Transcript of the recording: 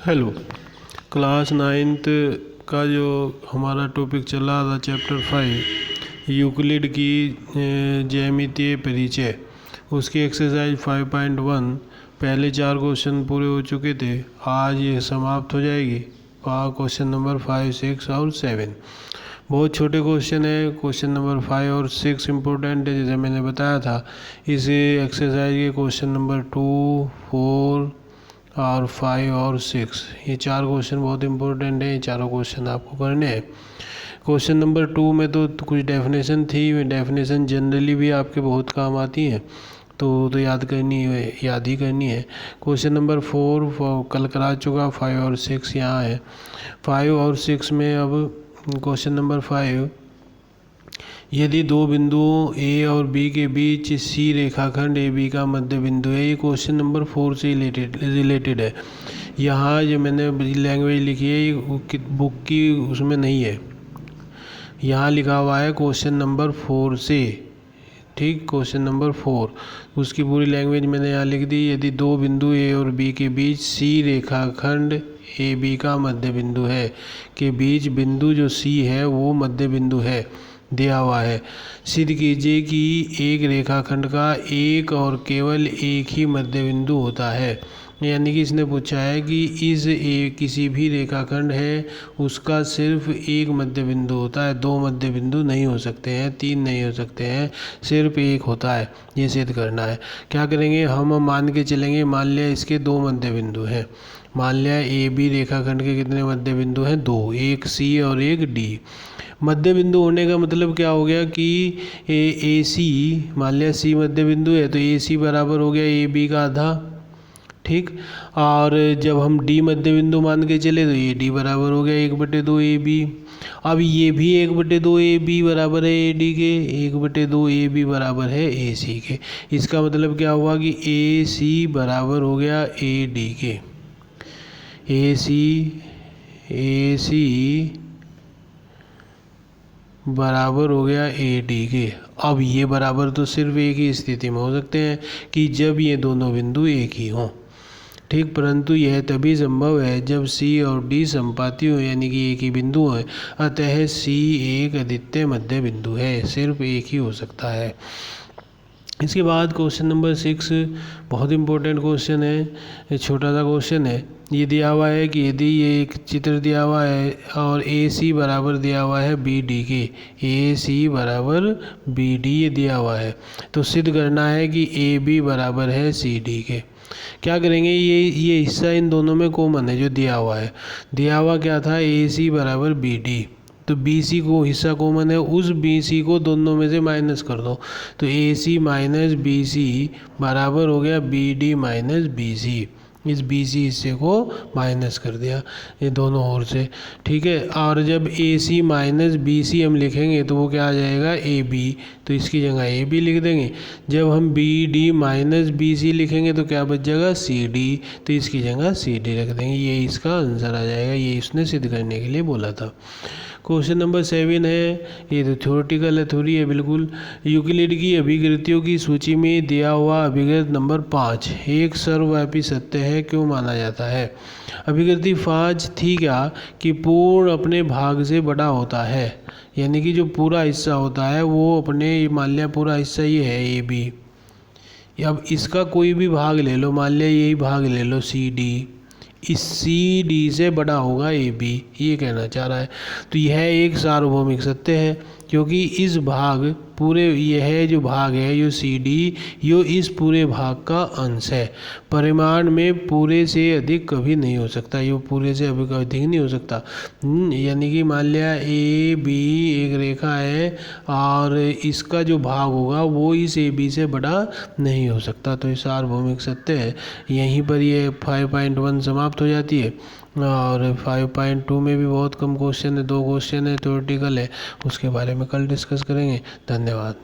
Hello. Class ninth का जो हमारा टॉपिक चल रहा था चैप्टर 5 यूक्लिड की ज्यामितीय परिचय, उसकी एक्सरसाइज 5.1 पहले 4 क्वेश्चन पूरे हो चुके थे। आज ये समाप्त हो जाएगी। क्वेश्चन नंबर 5, 6 और 7 बहुत छोटे क्वेश्चन है। क्वेश्चन नंबर 5 और 6 इम्पोर्टेंट है, जैसे मैंने बताया था। इस एक्सरसाइज के क्वेश्चन नंबर 2, 4 और 5 और 6 ये 4 क्वेश्चन बहुत इंपॉर्टेंट है। ये चारों क्वेश्चन आपको करने हैं। क्वेश्चन नंबर 2 में तो कुछ डेफिनेशन थी। डेफिनेशन जनरली भी आपके बहुत काम आती हैं, तो याद ही करनी है। क्वेश्चन नंबर 4 कल करा चुका। 5 और 6 यहाँ है। 5 और 6 में अब क्वेश्चन नंबर 5, यदि दो बिंदुओं ए और बी के बीच सी रेखाखंड ए बी का मध्य बिंदु है। ये क्वेश्चन नंबर 4 से रिलेटेड है। यहाँ जो मैंने लैंग्वेज लिखी है ये बुक की उसमें नहीं है, यहाँ लिखा हुआ है क्वेश्चन नंबर 4 से। ठीक, क्वेश्चन नंबर 4 उसकी पूरी लैंग्वेज मैंने यहाँ लिख दी। यदि दो बिंदु ए और बी के बीच सी रेखाखंड ए बी का मध्य बिंदु है, के बीच बिंदु जो सी है वो मध्य बिंदु है दिया हुआ है। सिद्ध कीजिए कि एक रेखाखंड का एक और केवल एक ही मध्य बिंदु होता है। यानी कि इसने पूछा है कि किसी भी रेखाखंड है उसका सिर्फ एक मध्य बिंदु होता है, दो मध्य बिंदु नहीं हो सकते हैं, तीन नहीं हो सकते हैं, सिर्फ एक होता है। ये सिद्ध करना है। क्या करेंगे, हम मान के चलेंगे, मान लिया इसके दो मध्य बिंदु हैं। मान लिया ए बी रेखाखंड के कितने मध्य बिंदु हैं? दो, एक सी और एक डी। मध्य बिंदु होने का मतलब क्या हो गया कि ए सी, मान लिया सी मध्य बिंदु है तो ए सी बराबर हो गया ए बी का आधा। ठीक, और जब हम डी मध्य बिंदु मान के चले तो ये डी बराबर हो गया 1/2 ए बी। अब ये भी 1/2 ए बी बराबर है ए डी के, 1/2 ए बी बराबर है ए सी के। इसका मतलब क्या हुआ कि ए सी बराबर हो गया ए डी के। ए सी बराबर हो गया ए डी के। अब ये बराबर तो सिर्फ एक ही स्थिति में हो सकते हैं कि जब ये दोनों बिंदु एक ही हों। ठीक, परंतु यह तभी संभव है जब सी और डी समपाती हो, यानी कि एक ही बिंदु है। अतः सी एक अद्वितीय मध्य बिंदु है, सिर्फ एक ही हो सकता है। इसके बाद क्वेश्चन नंबर 6 बहुत इंपॉर्टेंट क्वेश्चन है, छोटा सा क्वेश्चन है। ये दिया हुआ है कि यदि ये एक चित्र दिया हुआ है और ए सी बराबर दिया हुआ है बी डी के, ए सी बराबर बी डी ये दिया हुआ है, तो सिद्ध करना है कि ए बी बराबर है सी डी के। क्या करेंगे, ये हिस्सा इन दोनों में कॉमन है जो दिया हुआ है। दिया हुआ क्या था, ए सी बराबर बी डी, तो बी सी को हिस्सा कॉमन है, उस बी सी को दोनों में से माइनस कर दो, तो ए सी माइनस बी सी बराबर हो गया B D minus B C. इस बी सी हिस्से को माइनस कर दिया ये दोनों ओर से। ठीक है, और जब ए सी माइनस बी सी हम लिखेंगे तो वो क्या आ जाएगा, ए बी, तो इसकी जगह ए बी लिख देंगे। जब हम B D minus B C लिखेंगे तो क्या बच जाएगा, सी डी, तो इसकी जगह सी डी रख देंगे। ये इसका आंसर आ जाएगा। ये इसने सिद्ध करने के लिए बोला था। क्वेश्चन नंबर 7 है, ये तो थ्योरेटिकल है, थ्योरी है बिल्कुल। यूक्लिड की अभिकृतियों की सूची में दिया हुआ अभिकृत नंबर 5 एक सर्वव्यापी सत्य है, क्यों माना जाता है? अभिकृति 5 थी क्या कि पूर्ण अपने भाग से बड़ा होता है, यानी कि जो पूरा हिस्सा होता है वो अपने, मान लिया पूरा हिस्सा ये है ए बी, अब इसका कोई भी भाग ले लो, मान लिया यही भाग ले लो सी डी, इस सी डी से बड़ा होगा ए बी, ये कहना चाह रहा है। तो यह एक सार्वभौमिक सत्य है, क्योंकि इस भाग पूरे, यह जो भाग है यो सी डी, यो इस पूरे भाग का अंश है। परिमाण में पूरे से अधिक कभी नहीं हो सकता, यो पूरे से अधिक नहीं हो सकता। यानी कि मान लिया ए बी एक रेखा है और इसका जो भाग होगा वो इस ए बी से बड़ा नहीं हो सकता, तो ये सार्वभौमिक सत्य है। यहीं पर ये 5.1 समाप्त हो जाती है। और 5.2 में भी बहुत कम क्वेश्चन है, 2 क्वेश्चन है, थ्योरेटिकल है, उसके बारे में कल डिस्कस करेंगे। धन्यवाद।